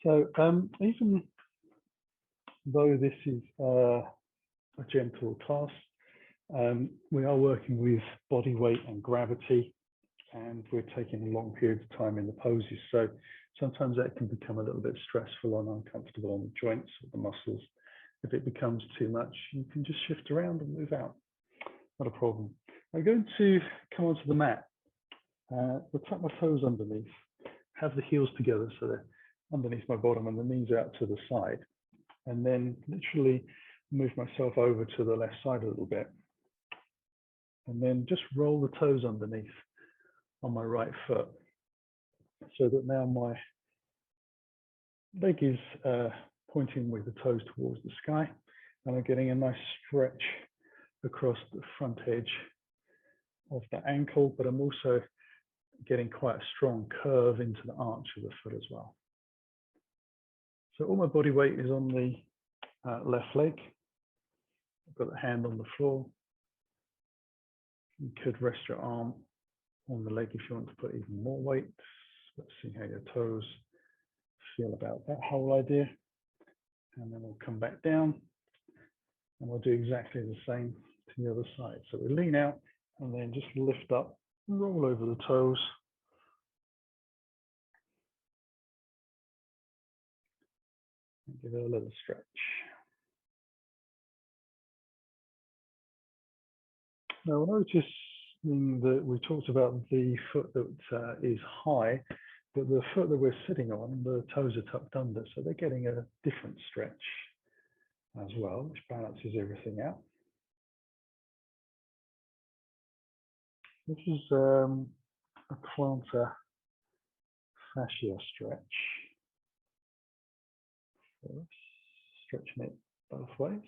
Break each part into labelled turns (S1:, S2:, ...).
S1: So even though this is a gentle class, we are working with body weight and gravity, and we're taking long periods of time in the poses. So sometimes that can become a little bit stressful and uncomfortable on the joints or the muscles. If it becomes too much, you can just shift around and move out. Not a problem. I'm going to come onto the mat. We'll tuck my toes underneath, have the heels together so they're underneath my bottom and the knees out to the side, and then literally move myself over to the left side a little bit, and then just roll the toes underneath on my right foot, so that now my leg is pointing with the toes towards the sky, and I'm getting a nice stretch across the front edge of the ankle, but I'm also getting quite a strong curve into the arch of the foot as well. So all my body weight is on the left leg. I've got the hand on the floor. You could rest your arm on the leg if you want to put even more weight. Let's see how your toes feel about that whole idea. And then we'll come back down and we'll do exactly the same to the other side. So we lean out and then just lift up, roll over the toes. And give it a little stretch. Now, notice that we talked about the foot that is high, but the foot that we're sitting on, the toes are tucked under, so they're getting a different stretch as well, which balances everything out. This is a plantar fascia stretch. Stretching it both ways.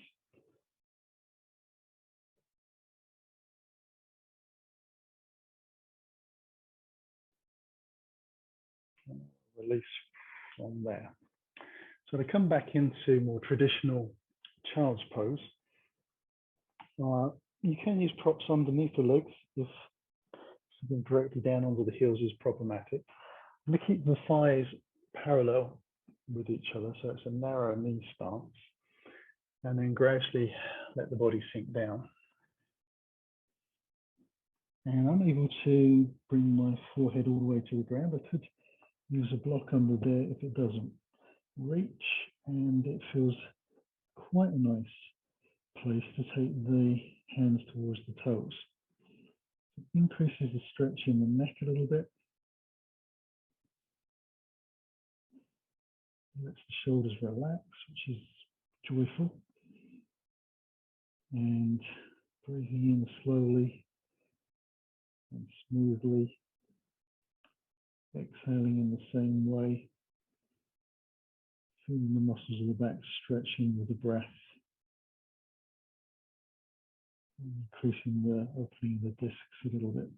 S1: And release from there. So to come back into more traditional child's pose, you can use props underneath the legs if something directly down onto the heels is problematic. I'm going to keep the thighs parallel with each other, so it's a narrow knee stance, and then gradually let the body sink down. And I'm able to bring my forehead all the way to the ground. I could use a block under there if it doesn't reach, and it feels quite a nice place to take the hands towards the toes. It increases the stretch in the neck a little bit. Lets the shoulders relax, which is joyful. And breathing in slowly and smoothly, exhaling in the same way, feeling the muscles of the back stretching with the breath, increasing the opening of the discs a little bit.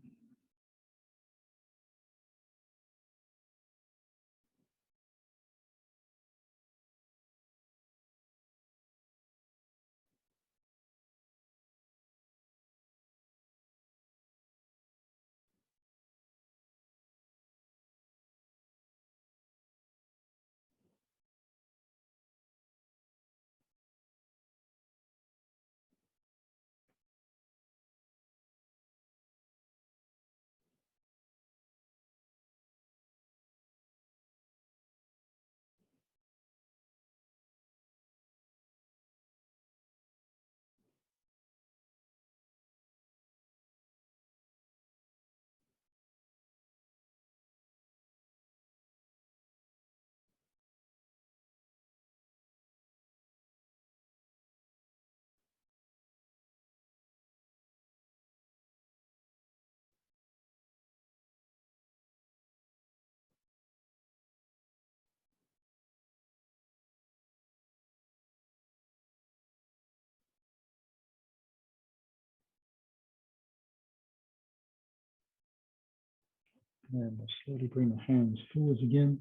S1: And we'll slowly bring the hands forwards again.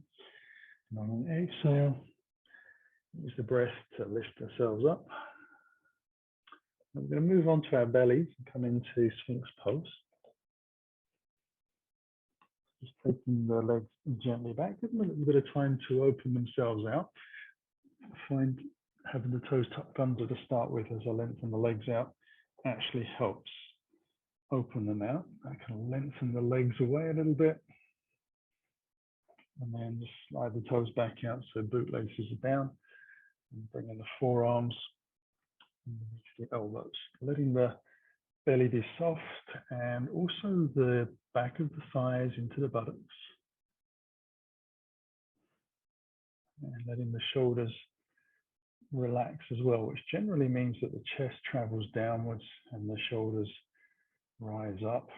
S1: And on an exhale, use the breath to lift ourselves up. And we're going to move on to our bellies and come into Sphinx pose. Just taking the legs gently back, give them a little bit of time to open themselves out. Find having the toes tucked under to start with as I lengthen the legs out actually helps open them out. I can lengthen the legs away a little bit and then just slide the toes back out so boot laces are down and bring in the forearms underneath the elbows, letting the belly be soft and also the back of the thighs into the buttocks and letting the shoulders relax as well, which generally means that the chest travels downwards and the shoulders rise up.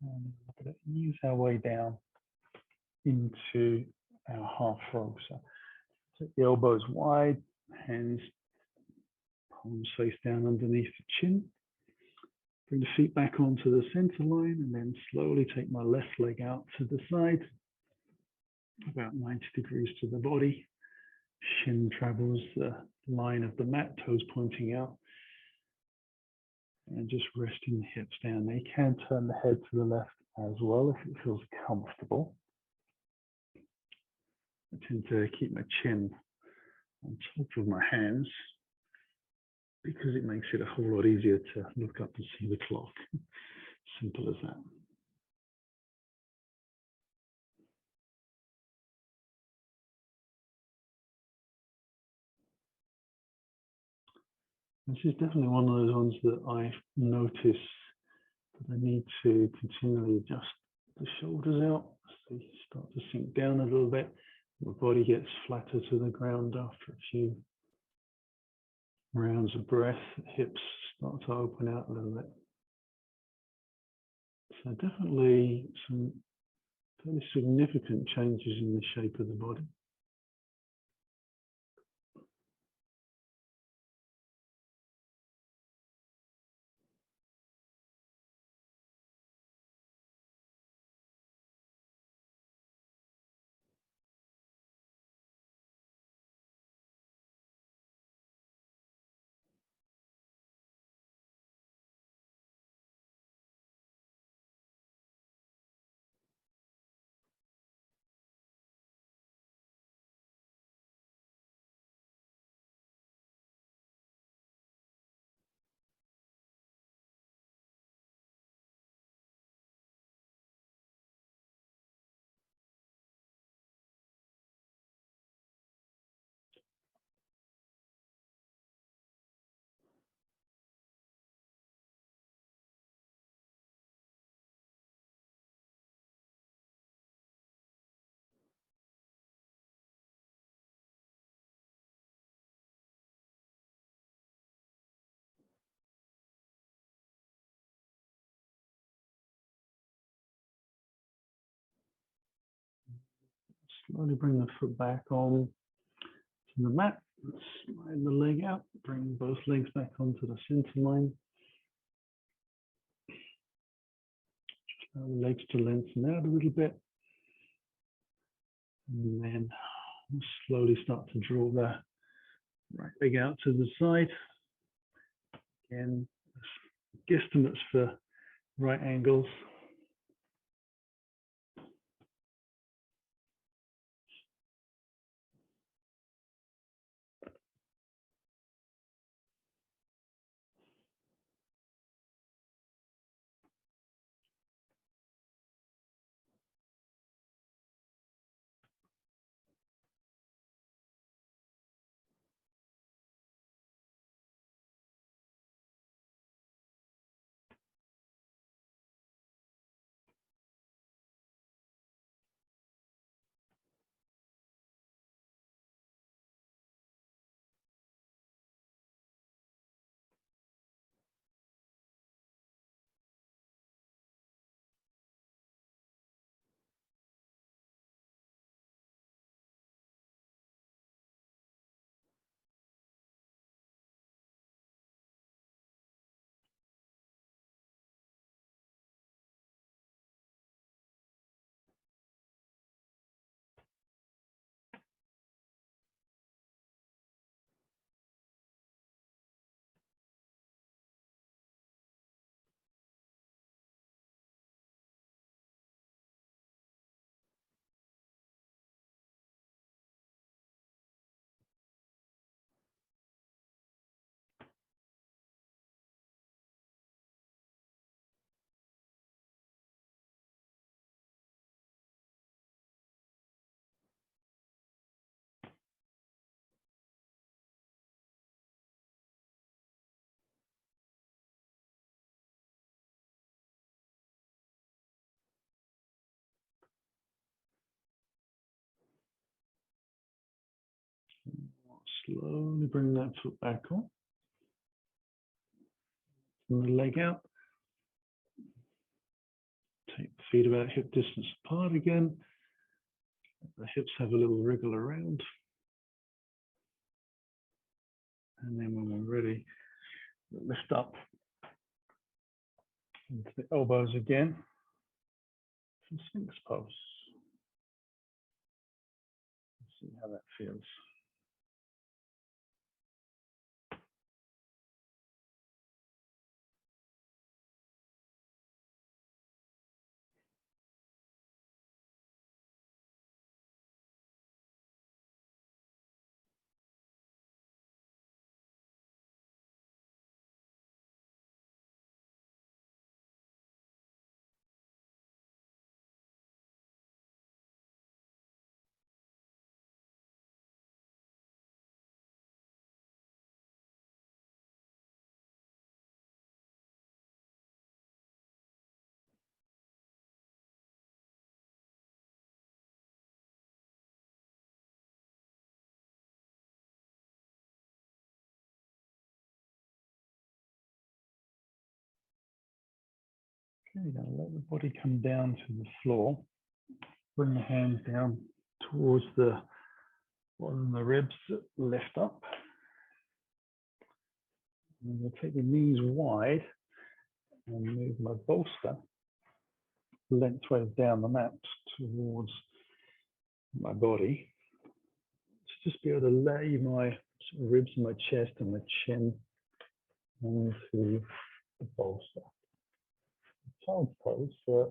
S1: And we're going to ease our way down into our half frog. So take the elbows wide, hands palms face down underneath the chin. Bring the feet back onto the center line and then slowly take my left leg out to the side, about 90 degrees to the body. Shin travels the line of the mat, toes pointing out. And just resting the hips down. Now you can turn the head to the left as well if it feels comfortable. I tend to keep my chin on top of my hands because it makes it a whole lot easier to look up and see the clock. Simple as that. This is definitely one of those ones that I notice that I need to continually adjust the shoulders out so they start to sink down a little bit. The body gets flatter to the ground after a few rounds of breath. Hips start to open out a little bit. So definitely some fairly significant changes in the shape of the body. Slowly bring the foot back on to the mat. Slide the leg out. Bring both legs back onto the center line. Just allow the legs to lengthen out a little bit. And then we'll slowly start to draw the right leg out to the side. Again, guesstimates for right angles. Slowly bring that foot back on. And the leg out. Take the feet about hip distance apart again. The hips have a little wriggle around. And then when we're ready, lift up into the elbows again. Some Sphinx pose. Let's see how that feels. Okay, now let the body come down to the floor. Bring the hands down towards the bottom of the ribs, lift up. And I'll take the knees wide and move my bolster lengthways down the mat towards my body. To just be able to lay my ribs, my chest and my chin onto the bolster. Child's pose for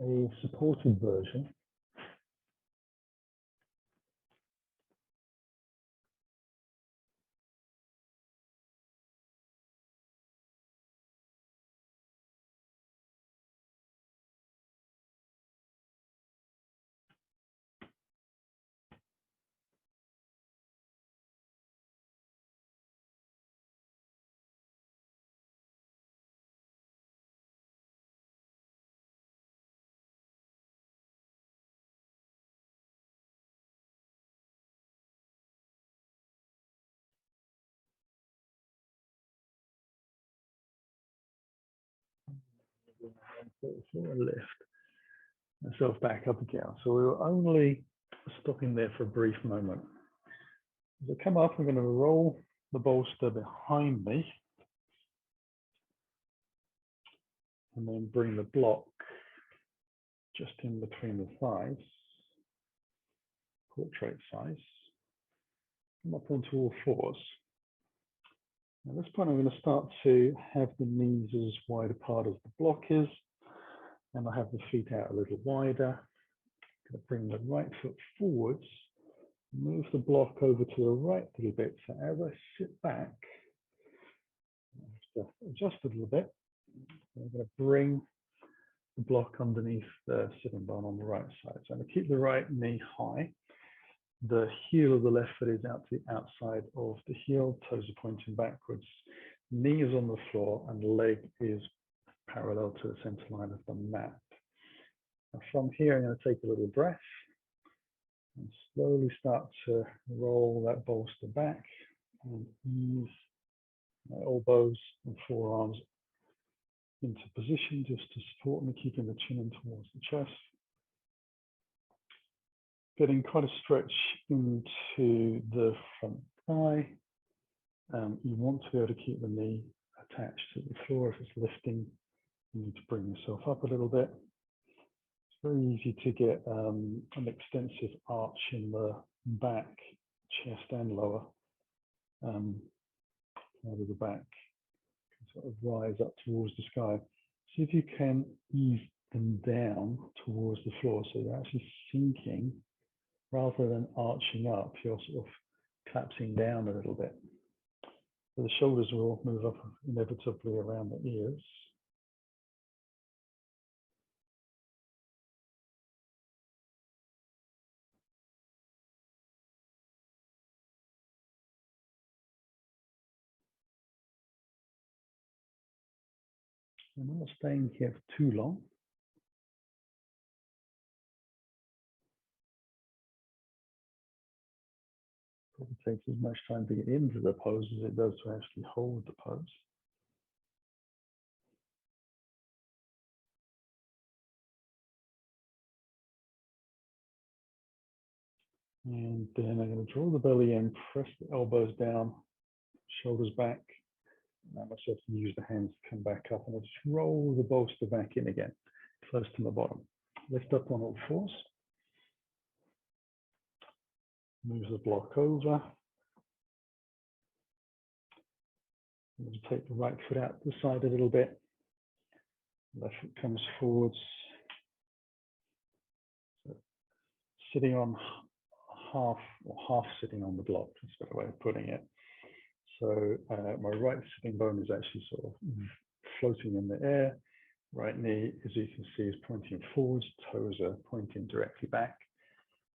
S1: a supported version. Sort of lift myself back up again. So we were only stopping there for a brief moment. As I come up, I'm going to roll the bolster behind me and then bring the block just in between the thighs, portrait size. Come up onto all fours. At this point, I'm going to start to have the knees as wide apart as the block is, and I have the feet out a little wider. I'm going to bring the right foot forwards, move the block over to the right a little bit. So as I sit back, I have to adjust a little bit. I'm going to bring the block underneath the sitting bone on the right side. So I'm going to keep the right knee high. The heel of the left foot is out to the outside of the heel, toes are pointing backwards. Knee is on the floor and the leg is parallel to the center line of the mat. And from here, I'm going to take a little breath and slowly start to roll that bolster back and ease my elbows and forearms into position just to support me, keeping the chin in towards the chest. Getting quite a stretch into the front thigh. You want to be able to keep the knee attached to the floor. If it's lifting, you need to bring yourself up a little bit. It's very easy to get an extensive arch in the back, chest and lower out of the back. Sort of rise up towards the sky. See if you can ease them down towards the floor so they're actually sinking rather than arching up. You're sort of collapsing down a little bit. So the shoulders will move up inevitably around the ears. I'm not staying here for too long. Probably takes as much time to get into the pose as it does to actually hold the pose. And then I'm going to draw the belly in, press the elbows down, shoulders back. Now myself to use the hands to come back up, and I'll just roll the bolster back in again, close to the bottom. Lift up on all fours. Move the block over. I'm going to take the right foot out the side a little bit. Left foot comes forwards. So sitting on half sitting on the block, that's a better way of putting it. So my right sitting bone is actually sort of floating in the air. Right knee, as you can see, is pointing forwards. Toes are pointing directly back.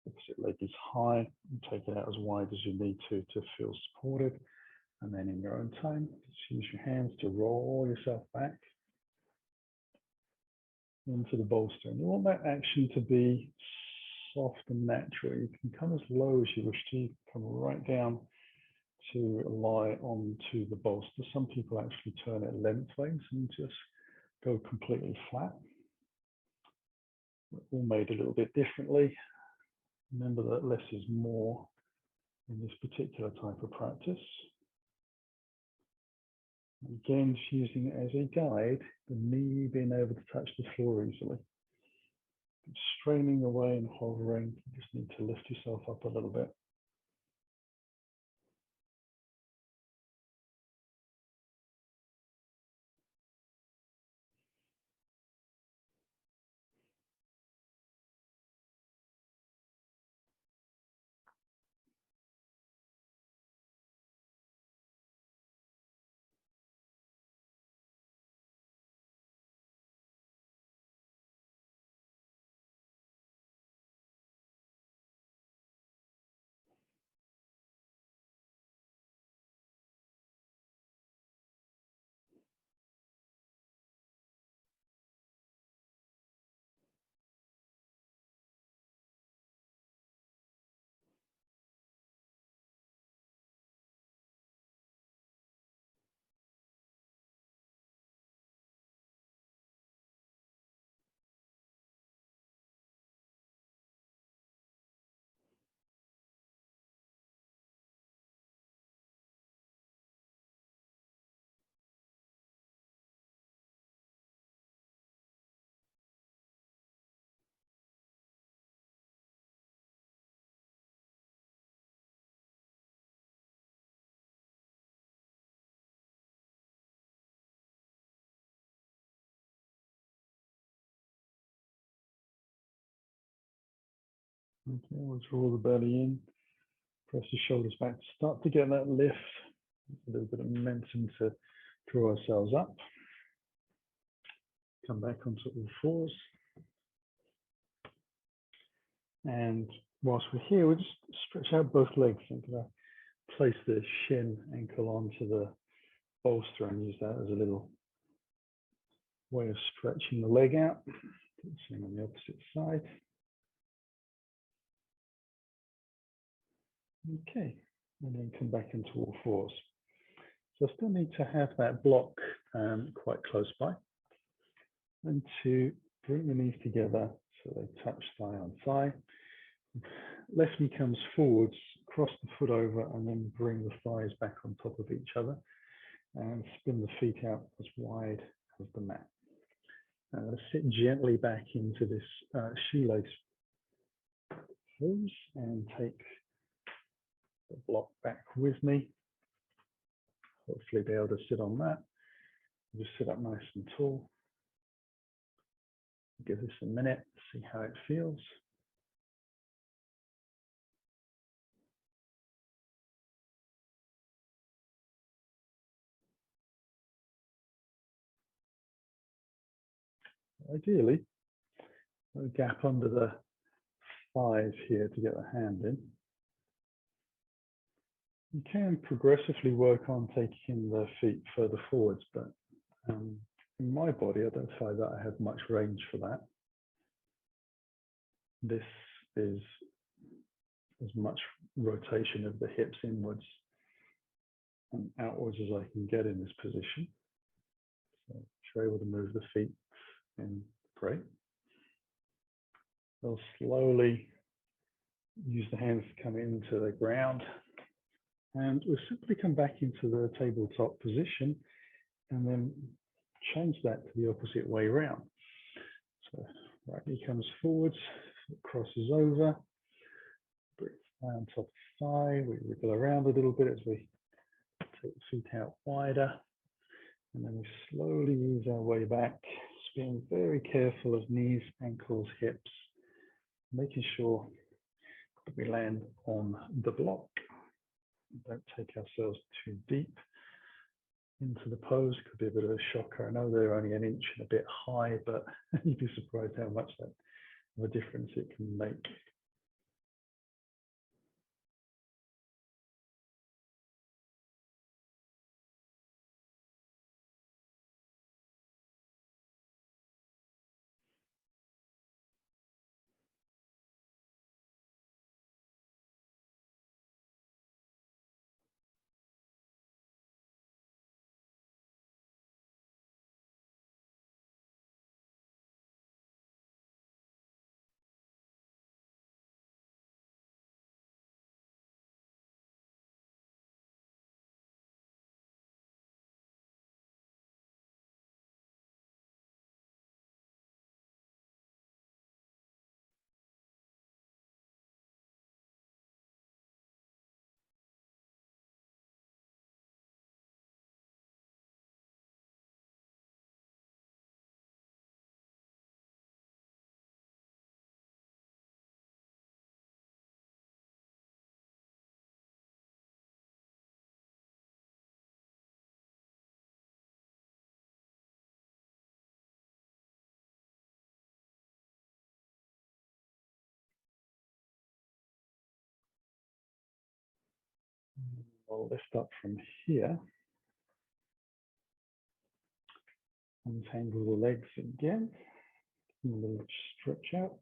S1: Opposite leg is high. And take it out as wide as you need to feel supported. And then in your own time, just use your hands to roll yourself back into the bolster. And you want that action to be soft and natural. You can come as low as you wish to. You can come right down to lie onto the bolster. Some people actually turn it lengthways and just go completely flat. We're all made a little bit differently. Remember that less is more in this particular type of practice. Again, just using it as a guide, the knee being able to touch the floor easily. Straining away and hovering, you just need to lift yourself up a little bit. Okay, we'll draw the belly in, press the shoulders back, start to get that lift, a little bit of momentum to draw ourselves up. Come back onto all fours. And whilst we're here, we'll just stretch out both legs. I'm going to place the shin ankle onto the bolster and use that as a little way of stretching the leg out. Do the same on the opposite side. Okay, and then come back into all fours. So I still need to have that block quite close by, and to bring the knees together so they touch thigh on thigh. Left knee comes forwards, cross the foot over, and then bring the thighs back on top of each other, and spin the feet out as wide as the mat. I'm going to sit gently back into this shoelace pose and take the block back with me. Hopefully be able to sit on that. Just sit up nice and tall. Give this a minute, see how it feels. Ideally, a gap under the thighs here to get the hand in. You can progressively work on taking the feet further forwards, but in my body, I don't find that I have much range for that. This is as much rotation of the hips inwards and outwards as I can get in this position. So if you're able to move the feet, then great. I'll slowly use the hands to come into the ground, and we'll simply come back into the tabletop position and then change that to the opposite way around. So right knee comes forwards, crosses over, breathe down top of thigh, we wriggle around a little bit as we take the feet out wider, and then we slowly ease our way back, just being very careful of knees, ankles, hips, making sure that we land on the block. Don't take ourselves too deep into the pose. Could be a bit of a shocker. I know they're only an inch and a bit high, but you'd be surprised how much that of a difference it can make. I'll lift up from here, untangle the legs again, a little stretch out,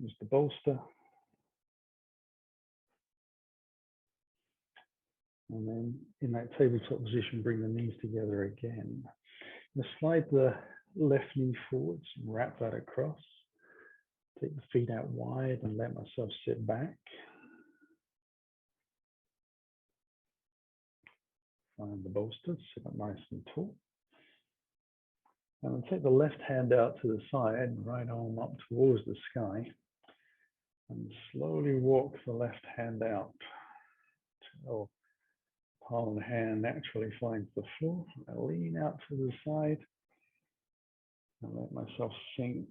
S1: use the bolster, and then in that tabletop position, bring the knees together again. Now slide the left knee forwards and wrap that across. Take the feet out wide and let myself sit back. Find the bolster, sit up nice and tall. And I'll take the left hand out to the side, right arm up towards the sky, and slowly walk the left hand out till palm of the hand naturally finds the floor. I lean out to the side and let myself sink.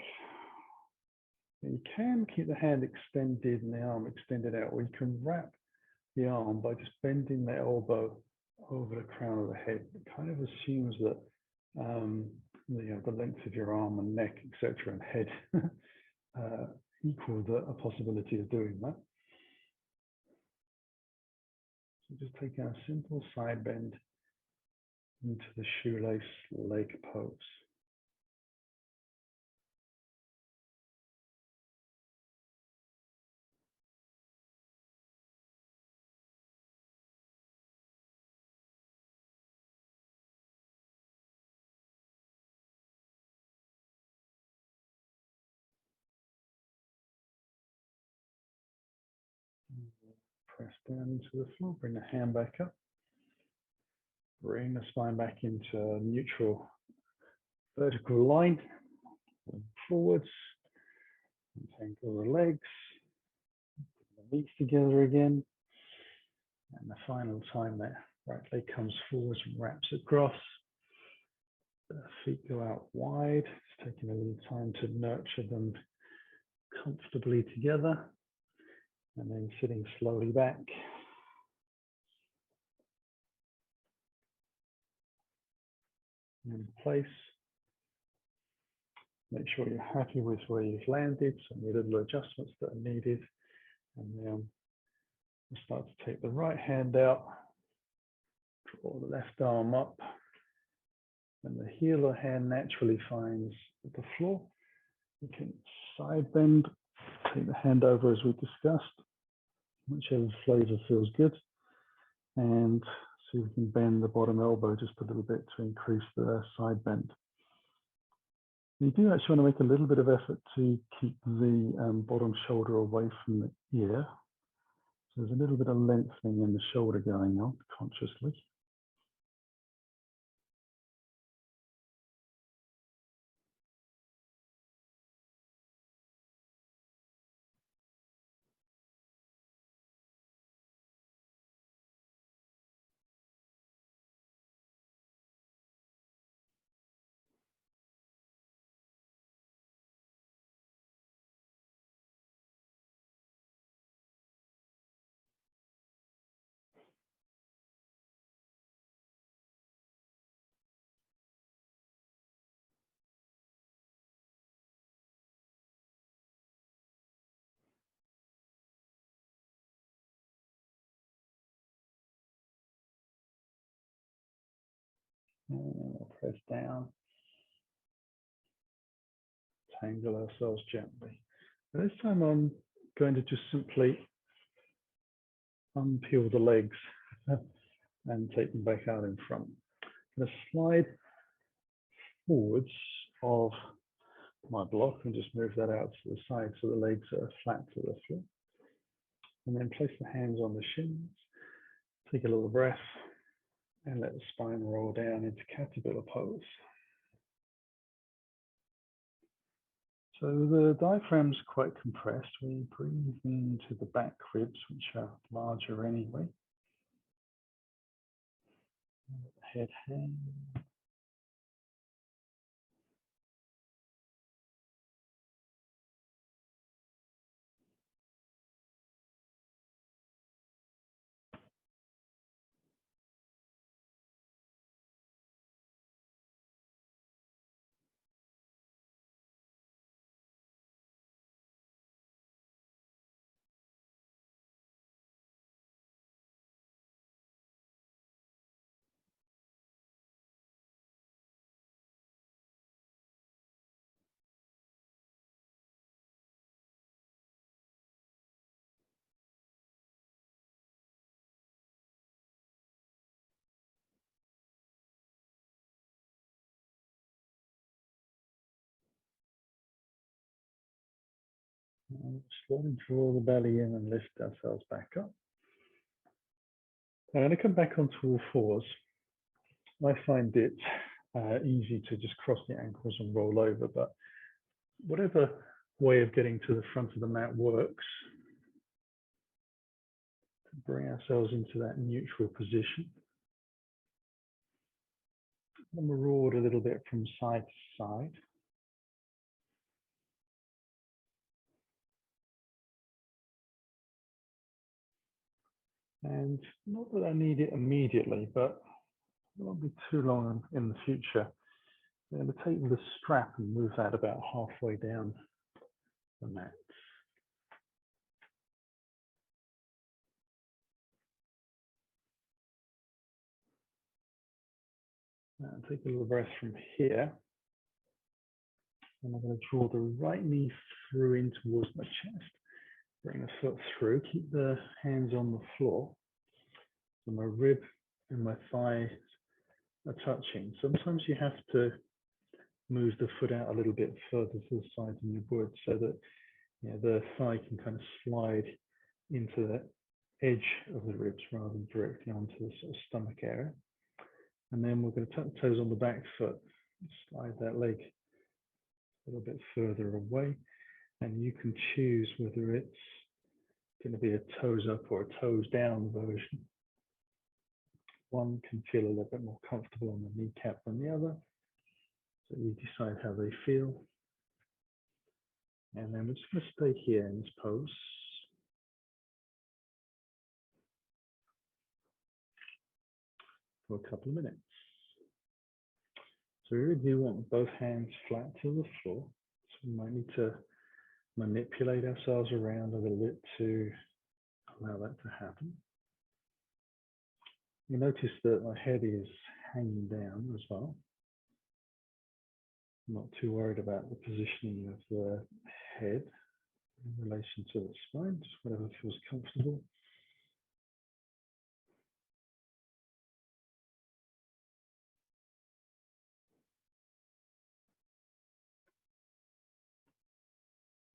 S1: You can keep the hand extended and the arm extended out, or you can wrap the arm by just bending the elbow over the crown of the head. It kind of assumes that the length of your arm and neck, etc., and head equal a possibility of doing that. So just taking a simple side bend into the shoelace leg pose. Press down into the floor, bring the hand back up. Bring the spine back into a neutral vertical line. Forwards. Untangle the legs. Bring the knees together again. And the final time that right leg comes forwards and wraps across. The feet go out wide. It's taking a little time to nurture them comfortably together. And then sitting slowly back. In place. Make sure you're happy with where you've landed. Some little adjustments that are needed. And then we'll start to take the right hand out. Draw the left arm up. And the heel of the hand naturally finds the floor. You can side bend. Take the hand over as we discussed. whichever flavor feels good. And see if we can bend the bottom elbow just a little bit to increase the side bend. You do actually want to make a little bit of effort to keep the bottom shoulder away from the ear. So there's a little bit of lengthening in the shoulder going on consciously. And we'll press down, tangle ourselves gently. And this time I'm going to just simply unpeel the legs and take them back out in front. I'm going to slide forwards of my block and just move that out to the side so the legs are flat to the floor. And then place the hands on the shins, take a little breath, and let the spine roll down into caterpillar pose. So the diaphragm's quite compressed. We breathe into the back ribs, which are larger anyway. Head hang. Slowly draw the belly in and lift ourselves back up. I'm going to come back onto all fours. I find it easy to just cross the ankles and roll over, but whatever way of getting to the front of the mat works, to bring ourselves into that neutral position. And maraud a little bit from side to side. And not that I need it immediately, but it won't be too long in the future. I'm going to take the strap and move that about halfway down the mat. And take a little breath from here. And I'm going to draw the right knee through in towards my chest. Bring the foot through, keep the hands on the floor. So my rib and my thigh are touching. Sometimes you have to move the foot out a little bit further to the side than you would so that the thigh can kind of slide into the edge of the ribs rather than directly onto the sort of stomach area. And then we're going to tuck the toes on the back foot, slide that leg a little bit further away. And you can choose whether it's going to be a toes up or a toes down version. One can feel a little bit more comfortable on the kneecap than the other. So you decide how they feel. And then we're just going to stay here in this pose. For a couple of minutes. So we really do want both hands flat to the floor. So we might need to manipulate ourselves around a little bit to allow that to happen. You notice that my head is hanging down as well. I'm not too worried about the positioning of the head. in relation to the spine, just whatever feels comfortable.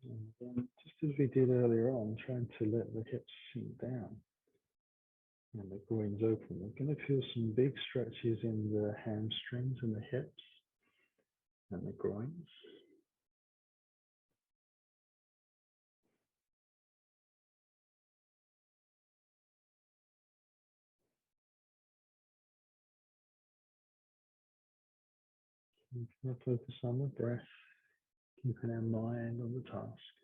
S1: And then, just as we did earlier on, trying to let the hips sink down and the groins open. We're going to feel some big stretches in the hamstrings and the hips and the groins. We're going to focus on the breath, keeping our mind on the task.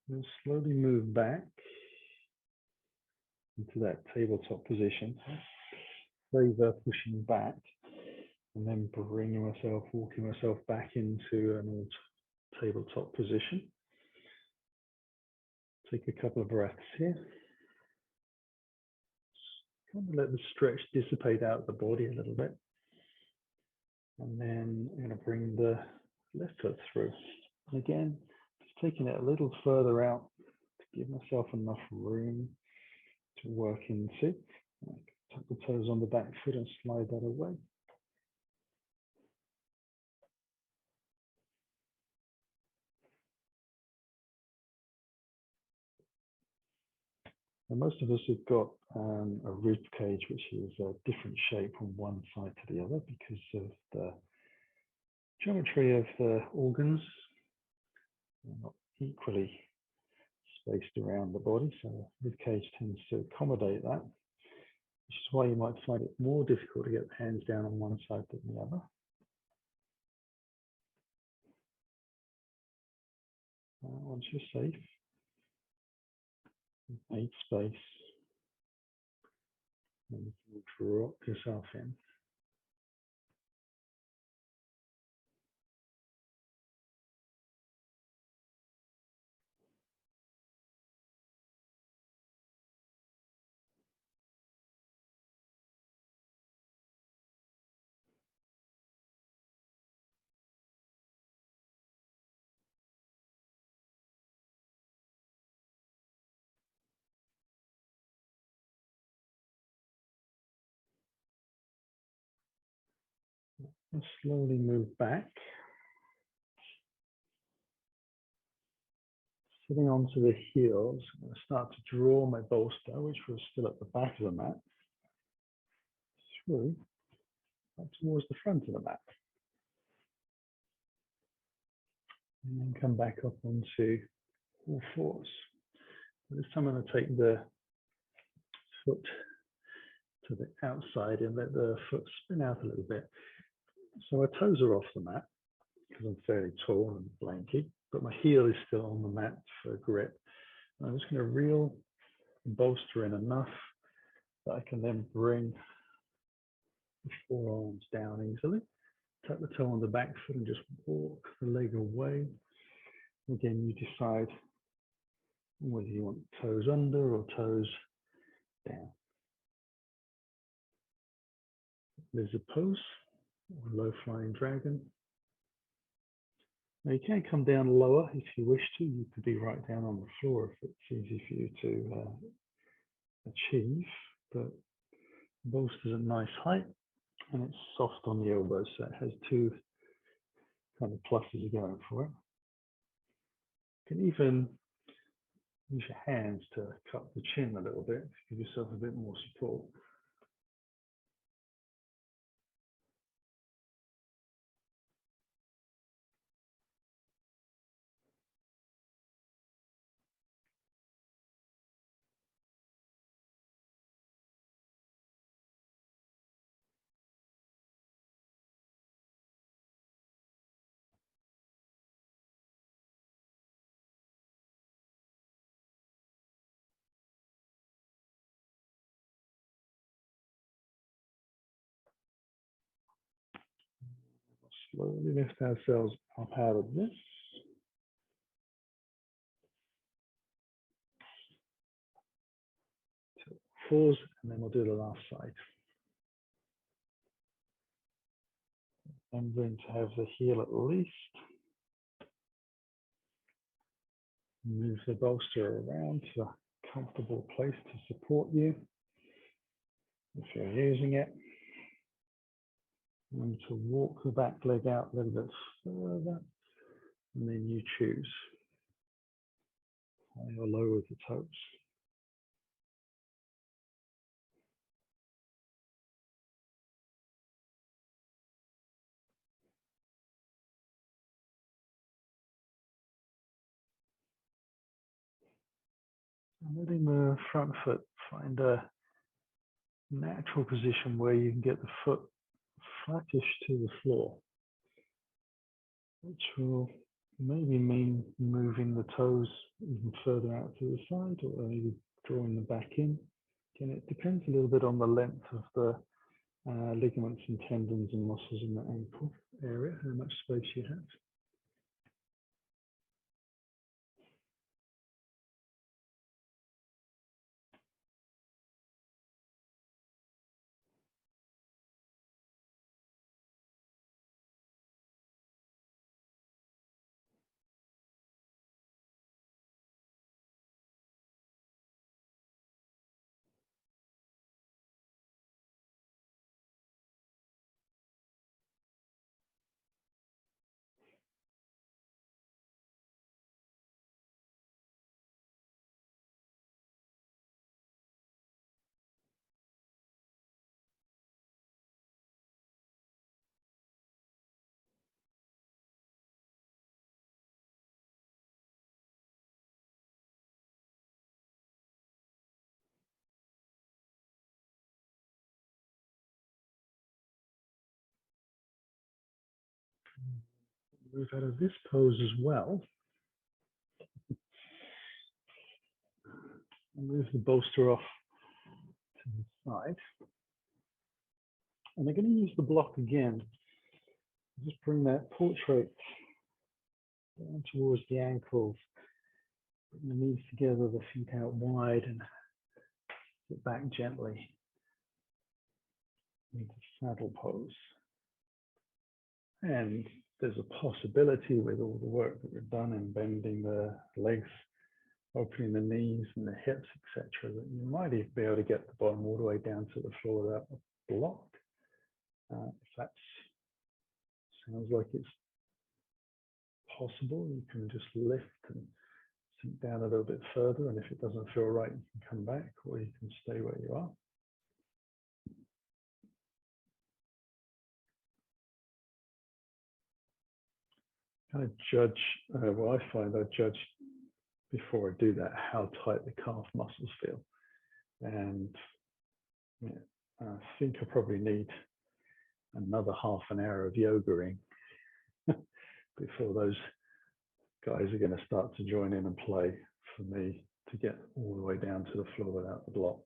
S1: We'll slowly move back into that tabletop position. Favor pushing back and then bringing myself, walking myself back into an old tabletop position. Take a couple of breaths here. Just kind of let the stretch dissipate out of the body a little bit. And then I'm going to bring the left foot through. And again, just taking it a little further out to give myself enough room to work into. Tuck the toes on the back foot and slide that away. And most of us have got a rib cage which is a different shape from one side to the other because of the geometry of the organs. They're not equally spaced around the body, so the rib cage tends to accommodate that, which is why you might find it more difficult to get the hands down on one side than the other. Once you're safe, make space, and you can drop yourself in. And slowly move back. Sitting onto the heels, I'm going to start to draw my bolster, which was still at the back of the mat, through towards the front of the mat. And then come back up onto all fours. This time I'm going to take the foot to the outside and let the foot spin out a little bit. So my toes are off the mat because I'm fairly tall and blanky, but my heel is still on the mat for grip. And I'm just going to reel the bolster in enough that I can then bring the forearms down easily. Tuck the toe on the back foot and just walk the leg away. Again, you decide whether you want toes under or toes down. There's a pose, or low flying dragon. Now you can come down lower if you wish to. You could be right down on the floor if it's easy for you to achieve, but bolster's a nice height and it's soft on the elbows, so it has two kind of pluses going for it. You can even use your hands to cut the chin a little bit to give yourself a bit more support. Slowly lift ourselves up out of this. Fours, and then we'll do the last side. I'm going to have the heel at least Move the bolster around to a comfortable place to support you if you're using it. And to walk the back leg out a little bit further, and then you choose high or low with the toes. And letting the front foot find a natural position where you can get the foot flattish to the floor, which will maybe mean moving the toes even further out to the side, or maybe drawing them back in. Again, it depends a little bit on the length of the ligaments and tendons and muscles in the ankle area, how much space you have. Move out of this pose as well. And move the bolster off to the side. And I'm going to use the block again. Just bring that portrait down towards the ankles. Bring the knees together, the feet out wide, and sit back gently into saddle pose. And there's a possibility with all the work that we've done in bending the legs, opening the knees and the hips, etc., that you might even be able to get the bottom all the way down to the floor without a block. If that sounds like it's possible, you can just lift and sink down a little bit further, and if it doesn't feel right, you can come back, or you can stay where you are. I judge, well, I find I judge before I do that how tight the calf muscles feel. And yeah, I think I probably need another half an hour of yogaing before those guys are going to start to join in and play for me to get all the way down to the floor without the block.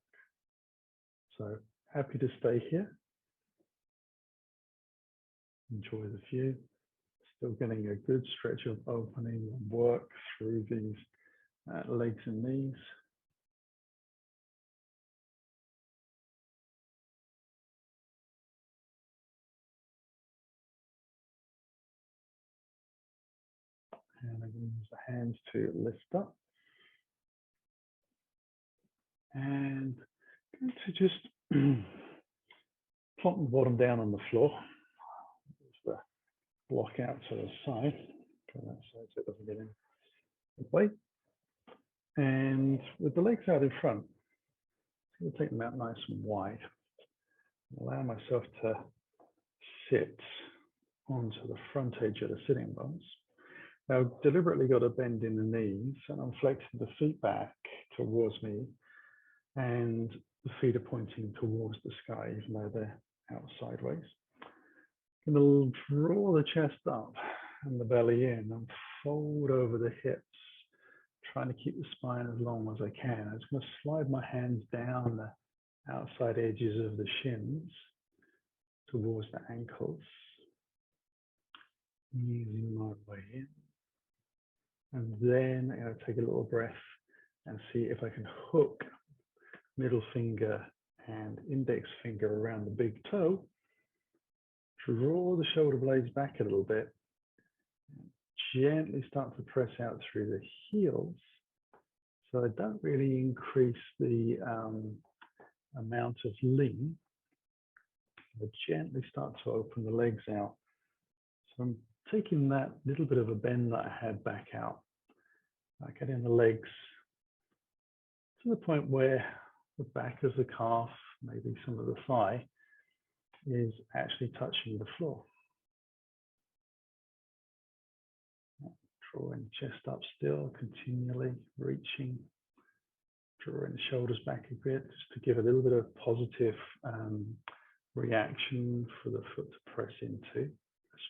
S1: So happy to stay here. Enjoy the view. Still getting a good stretch of opening and work through these legs and knees. And I'm going to use the hands to lift up. And I'm going to just plonk the bottom down on the floor. Move the block out to the side. Go that side so it doesn't get in the way. And with the legs out in front, I'm going to take them out nice and wide. Allow myself to sit onto the front edge of the sitting bones. Now, I've deliberately got a bend in the knees, and I'm flexing the feet back towards me, and the feet are pointing towards the sky, even though they're out sideways. I'm going to draw the chest up and the belly in and fold over the hips, trying to keep the spine as long as I can. I'm just going to slide my hands down the outside edges of the shins towards the ankles, easing my way in. And then I'm going to take a little breath and see if I can hook middle finger and index finger around the big toe. Draw the shoulder blades back a little bit. gently start to press out through the heels. So I don't really increase the amount of lean. I gently start to open the legs out. So I'm taking that little bit of a bend that I had back out, getting the legs to the point where the back of the calf, maybe some of the thigh, is actually touching the floor. Drawing the chest up still, continually reaching, drawing the shoulders back a bit, just to give a little bit of positive reaction for the foot to press into.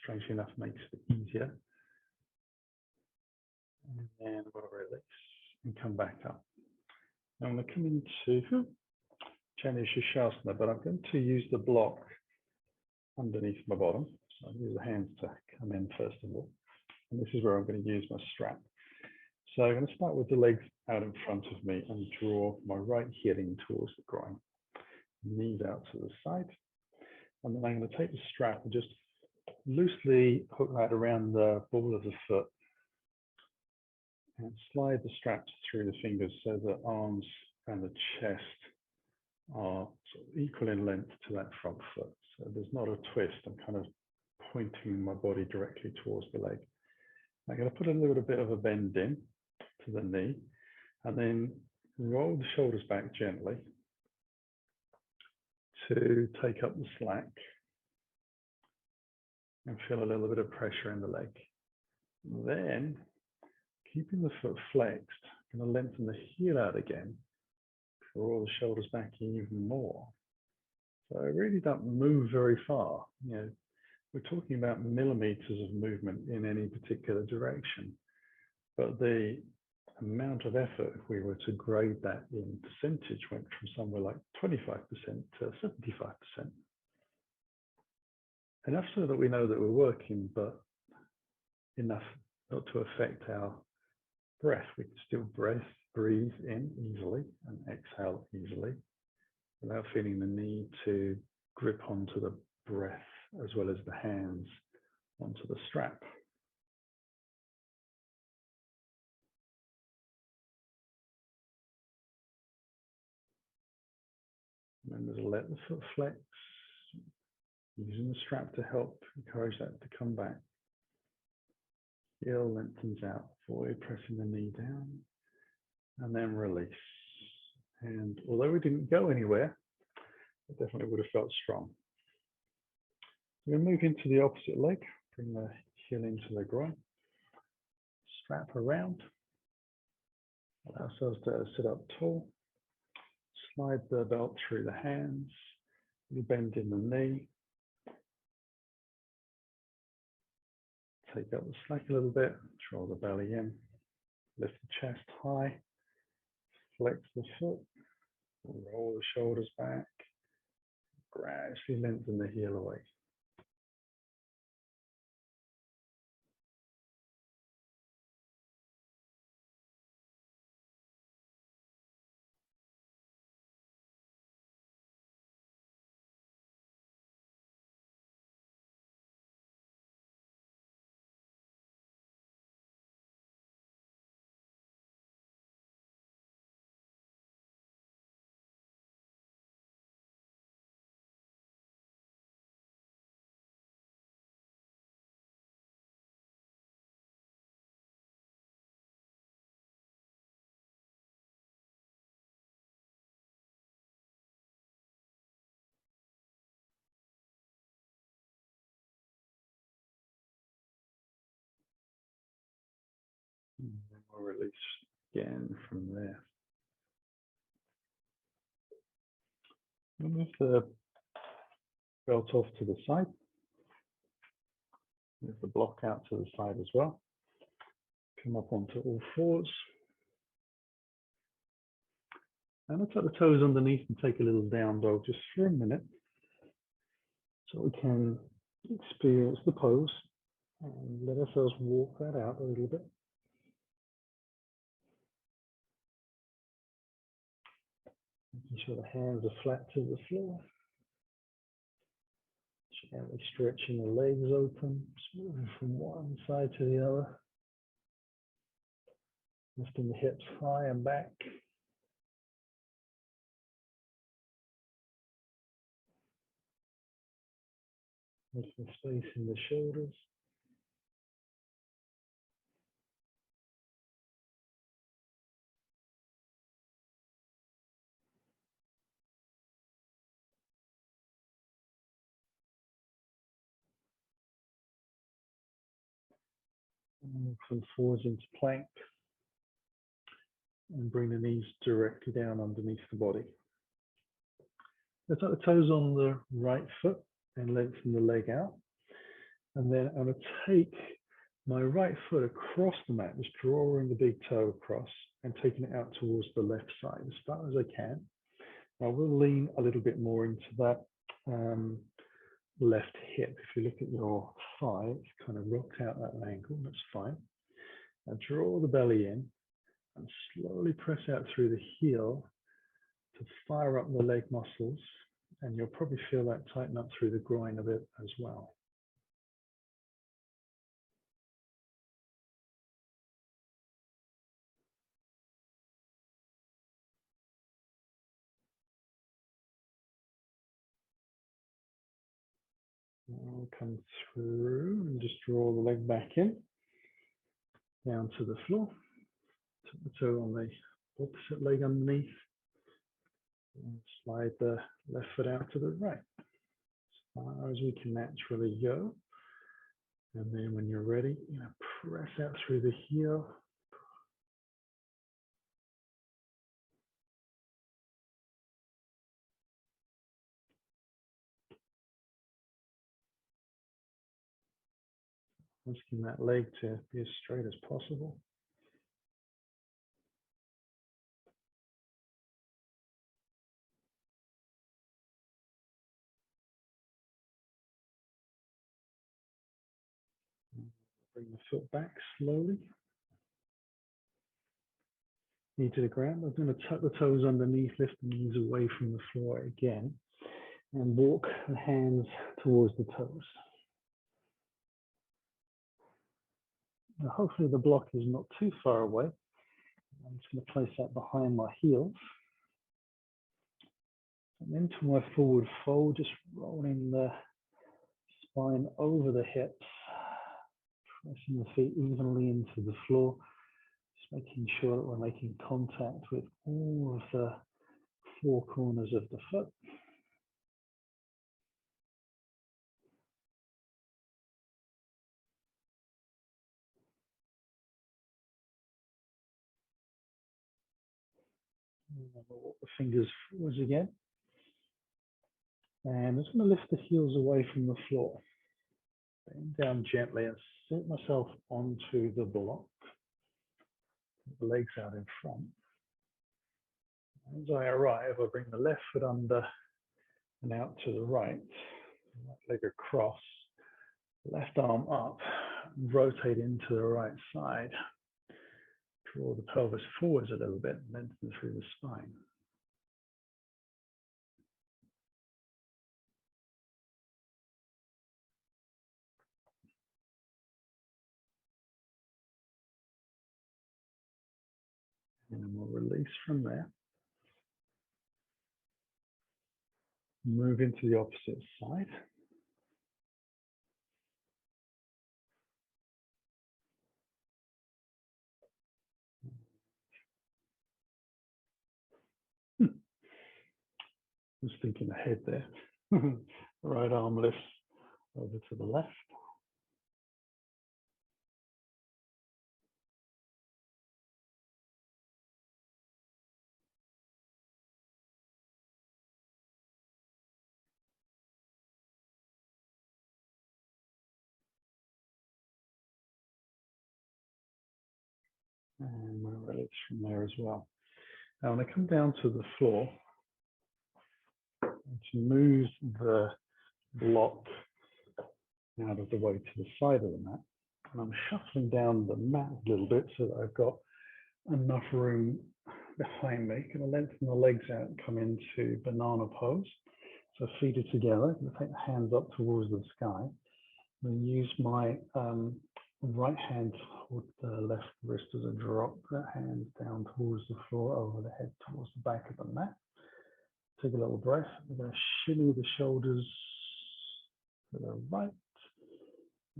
S1: Strangely enough, makes it easier. And then we'll release and come back up. Now I'm going to come into Janu Shasana, but I'm going to use the block underneath my bottom. So I'll use the hands to come in first of all. And this is where I'm going to use my strap. So I'm going to start with the legs out in front of me and draw my right heel in towards the groin. Knees out to the side. And then I'm going to take the strap and just loosely hook that around the ball of the foot and slide the straps through the fingers so the arms and the chest are sort of equal in length to that front foot. So there's not a twist. I'm kind of pointing my body directly towards the leg. I'm going to put a little bit of a bend in to the knee and then roll the shoulders back gently to take up the slack and feel a little bit of pressure in the leg. Then, keeping the foot flexed, I'm going to lengthen the heel out again, draw the shoulders back even more. So I really don't move very far. You know, we're talking about millimeters of movement in any particular direction, but the amount of effort, if we were to grade that in percentage, went from somewhere like 25% to 75%. Enough so that we know that we're working, but enough not to affect our breath. We can still breathe in easily and exhale easily without feeling the need to grip onto the breath as well as the hands onto the strap. Remember to let the foot flex, using the strap to help encourage that to come back. Heel lengthens out, avoid pressing the knee down, and then release. And although we didn't go anywhere, it definitely would have felt strong. We're going to move into the opposite leg, bring the heel into the groin, strap around, allow ourselves to sit up tall, slide the belt through the hands, bend in the knee, take up the slack a little bit, draw the belly in, lift the chest high, flex the foot, roll the shoulders back, gradually lengthen the heel away. And then we'll release again from there. We'll move the belt off to the side. Move the block out to the side as well. Come up onto all fours. And I'll tuck the toes underneath and take a little down dog just for a minute, so we can experience the pose and let ourselves walk that out a little bit. Making sure the hands are flat to the floor. Gently stretching the legs open, just moving from one side to the other. Lifting the hips high and back. Making space in the shoulders. And come forwards into plank. And bring the knees directly down underneath the body. Let's tuck the toes on the right foot and lengthen the leg out. And then I'm going to take my right foot across the mat, just drawing the big toe across and taking it out towards the left side as far as I can. I will lean a little bit more into that left hip. If you look at your thigh, it's kind of rocked out at an angle, that's fine. Now draw the belly in and slowly press out through the heel to fire up the leg muscles, and you'll probably feel that tighten up through the groin a bit as well. I'll come through and just draw the leg back in, down to the floor. Tuck the toe on the opposite leg underneath, and slide the left foot out to the right, as far as we can naturally go. And then when you're ready, press out through the heel. Asking that leg to be as straight as possible. Bring the foot back slowly. Knee to the ground. I'm going to tuck the toes underneath, lift the knees away from the floor again, and walk the hands towards the toes. Now, hopefully the block is not too far away. I'm just going to place that behind my heels. And into my forward fold, just rolling the spine over the hips, pressing the feet evenly into the floor, just making sure that we're making contact with all of the four corners of the foot. And then we'll walk the fingers forwards again. And I'm just going to lift the heels away from the floor. Bend down gently and sit myself onto the block. The legs out in front. As I arrive, I bring the left foot under and out to the right. Right leg across. Left arm up. Rotate into the right side. Draw the pelvis forwards a little bit, lengthen through the spine. And we'll release from there. Move into the opposite side. I was thinking ahead there. Right arm lifts over to the left. And we'll release from there as well. Now when I come down to the floor, to move the block out of the way to the side of the mat, and I'm shuffling down the mat a little bit so that I've got enough room behind me. Going to lengthen the legs out and come into banana pose. So feet are together. I'm going to take the hands up towards the sky. I'm going to use my right hand with the left wrist as a drop, that hand down towards the floor, over the head towards the back of the mat. Take a little breath. We're going to shimmy the shoulders to the right,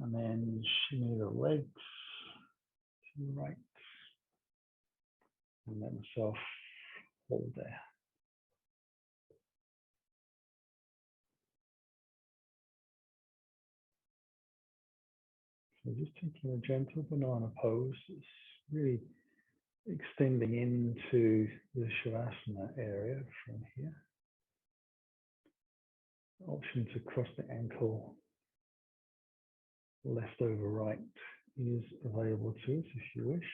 S1: and then shimmy the legs to the right, and let myself hold there. So just taking a gentle banana pose. It's really extending into the Shavasana area from here. Option to cross the ankle left over right is available to us if you wish.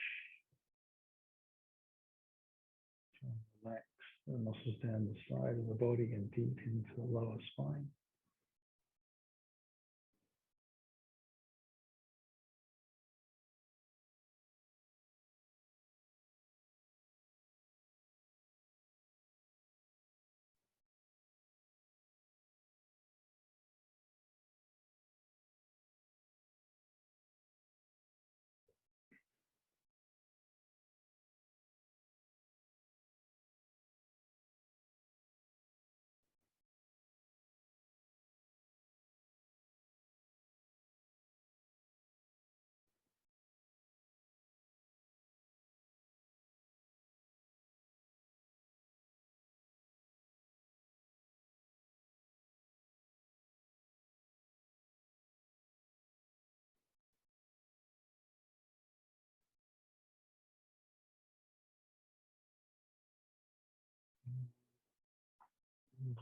S1: Relax the muscles down the side of the body and deep into the lower spine.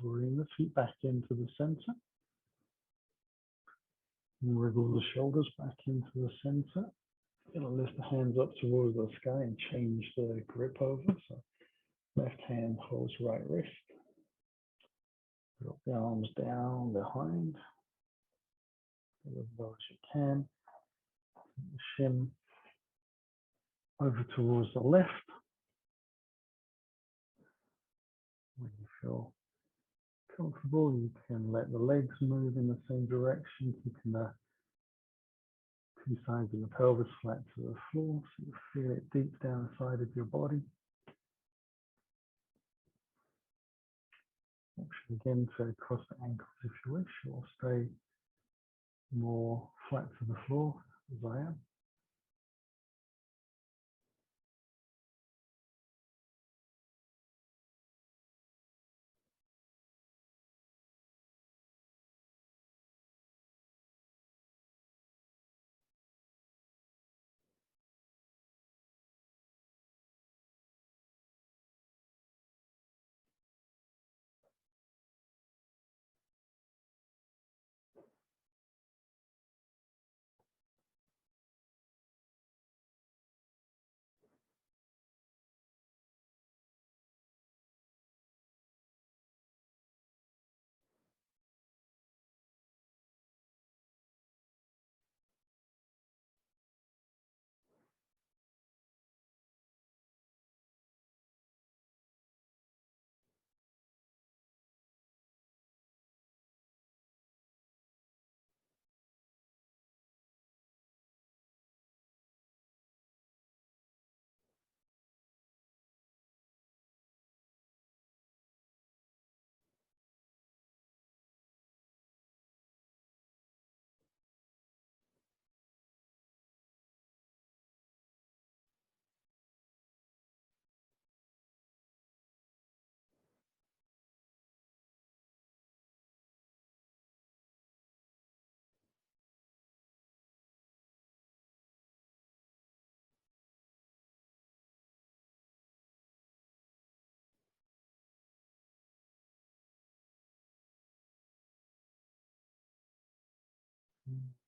S1: Bring the feet back into the center. Wriggle the shoulders back into the center. Going to lift the hands up towards the sky and change the grip over. So left hand holds right wrist. Drop the arms down behind. As low as you can. Shim over towards the left. When you feel comfortable, you can let the legs move in the same direction, keeping the two sides of the pelvis flat to the floor, so you feel it deep down the side of your body. Option again to cross the ankles if you wish, or stay more flat to the floor as I am.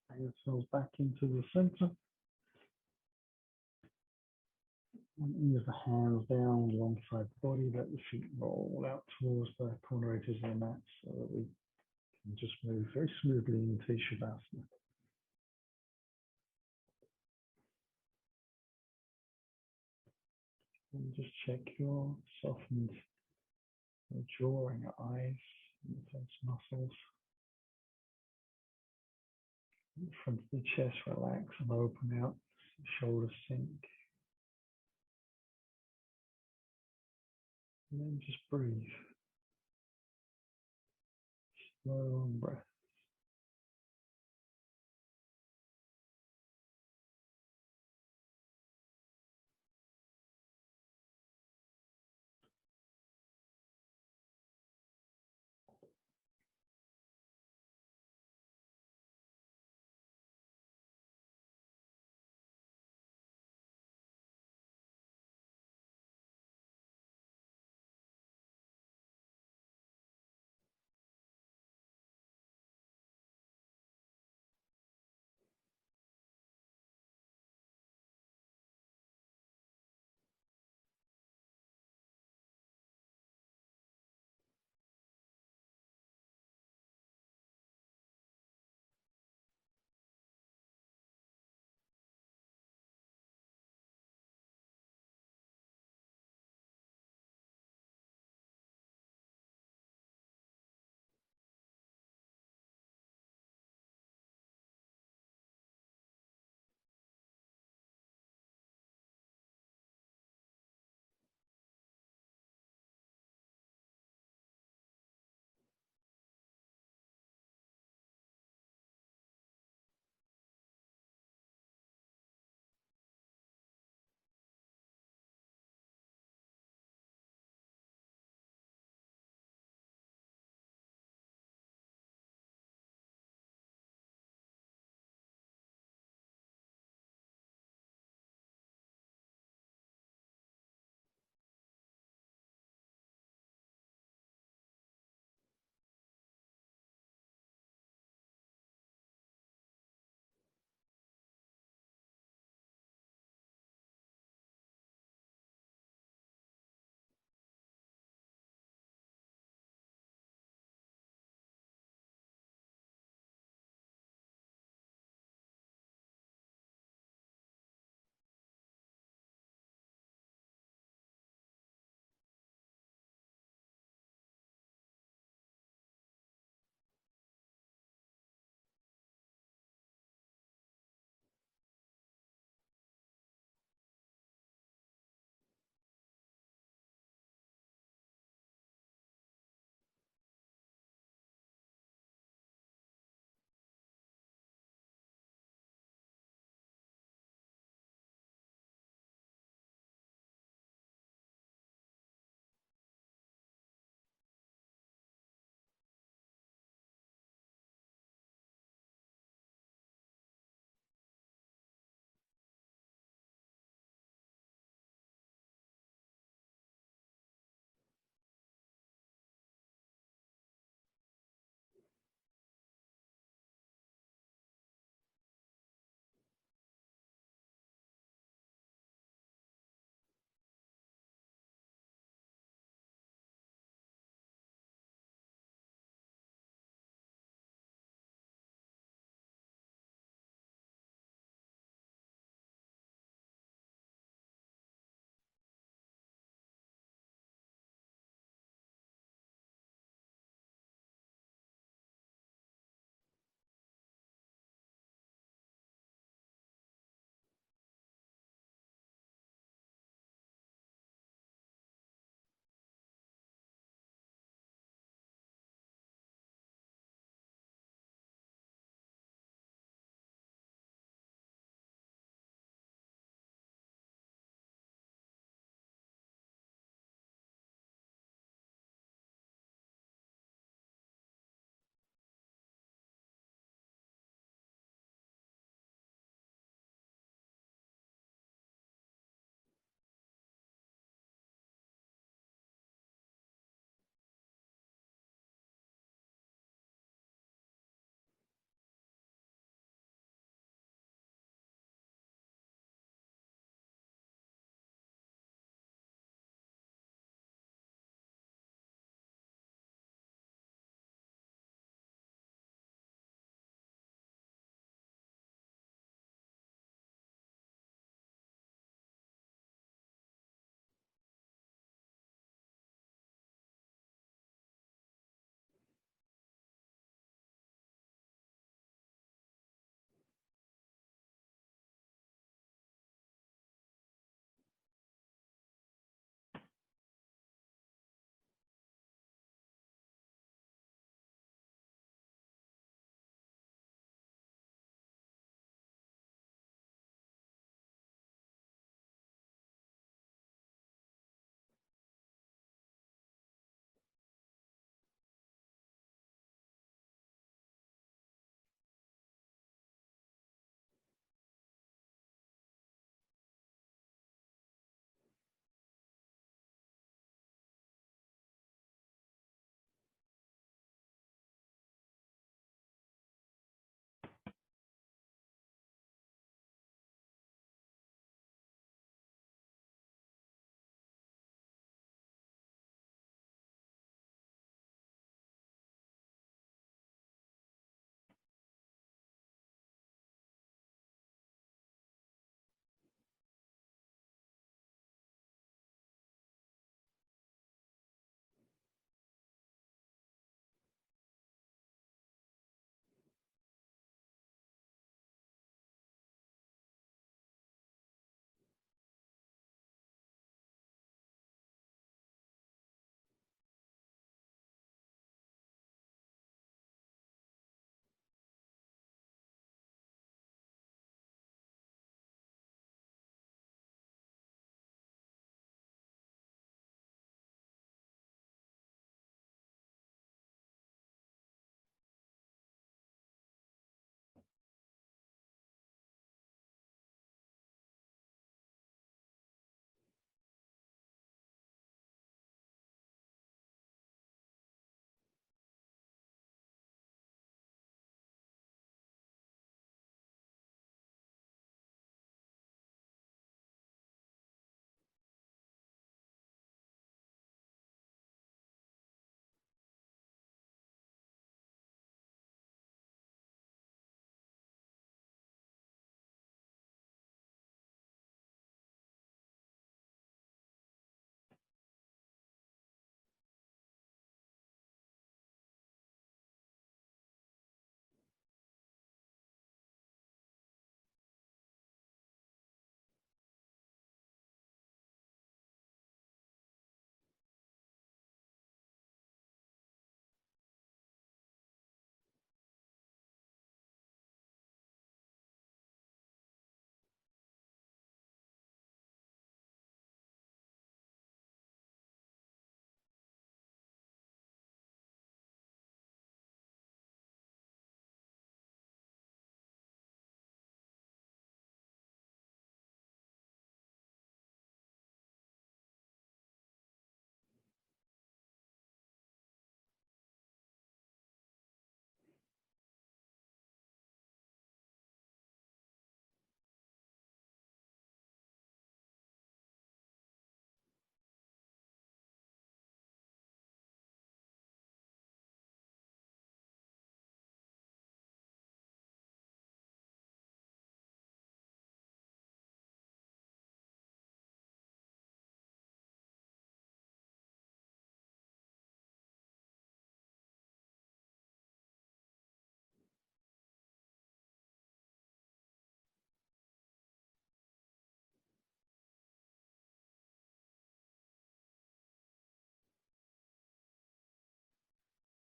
S1: Bring yourselves back into the center. And ease the hands down alongside the body, let the feet roll out towards the corner edges of the mat so that we can just move very smoothly into Shavasana. And just check your softened jaw and your eyes and the face muscles. Front of the chest, relax and open out. Shoulders sink. And then just breathe. Slow long breath.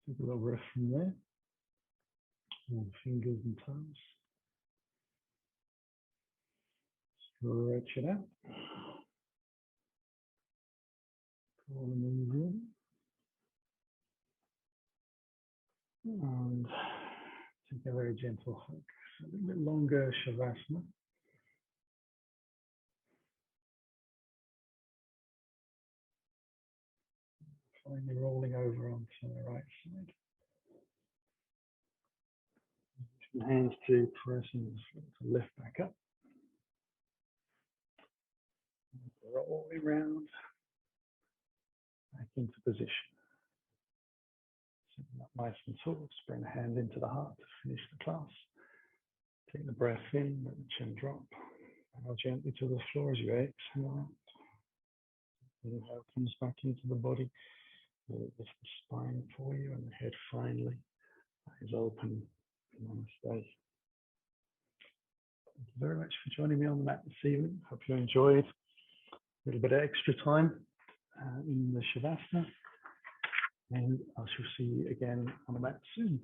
S1: Take a little breath from there. And fingers and toes. Stretch it out. Pull the knees in. And take a very gentle hug. So a little bit longer Shavasana. Finally rolling over onto the right side. Hands to press and to lift back up. Roll around. Back into position. Sitting up nice and tall. Just bring the hand into the heart to finish the class. Take the breath in, let the chin drop. Bow gently to the floor as you exhale. Inhale comes back into the body. Lift the spine for you and the head finally is open. Namaste. Thank you very much for joining me on the mat this evening. Hope you enjoyed a little bit of extra time in the Shavasana. And I shall see you again on the mat soon.